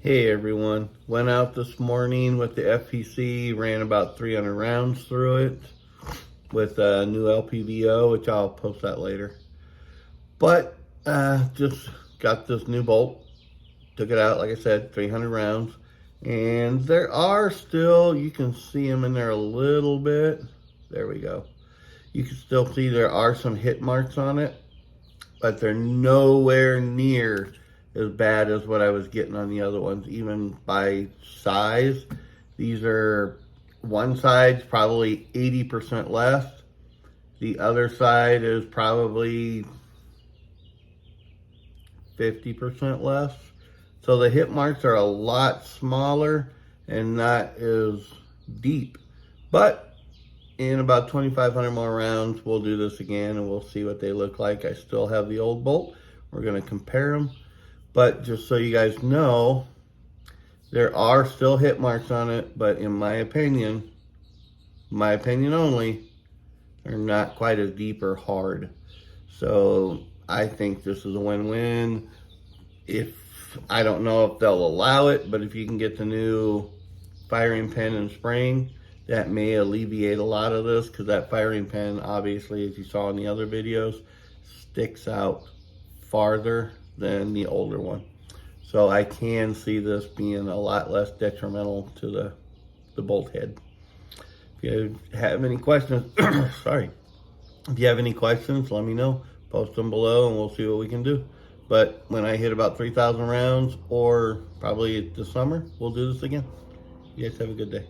Hey everyone, went out this morning with the FPC, ran about 300 rounds through it with a new LPVO, which I'll post that later. But just got this new bolt, took it out, like I said, 300 rounds. And there are still, you can see them in there a little bit. There we go. You can still see there are some hit marks on it, but they're nowhere near as bad as what I was getting on the other ones, even by size. These are, one side's probably 80% less. The other side is probably 50% less. So the hit marks are a lot smaller and not as deep. But in about 2,500 more rounds, we'll do this again and we'll see what they look like. I still have the old bolt. We're gonna compare them. But just so you guys know, there are still hit marks on it, but in my opinion only, they're not quite as deep or hard. So I think this is a win-win. I don't know if they'll allow it, but if you can get the new firing pin and spring, that may alleviate a lot of this, because that firing pin, obviously, as you saw in the other videos, sticks out farther than the older one. So I can see this being a lot less detrimental to the bolt head. If you have any questions, sorry. If you have any questions, let me know. Post them below and we'll see what we can do. But when I hit about 3,000 rounds, or probably this summer, we'll do this again. You guys have a good day.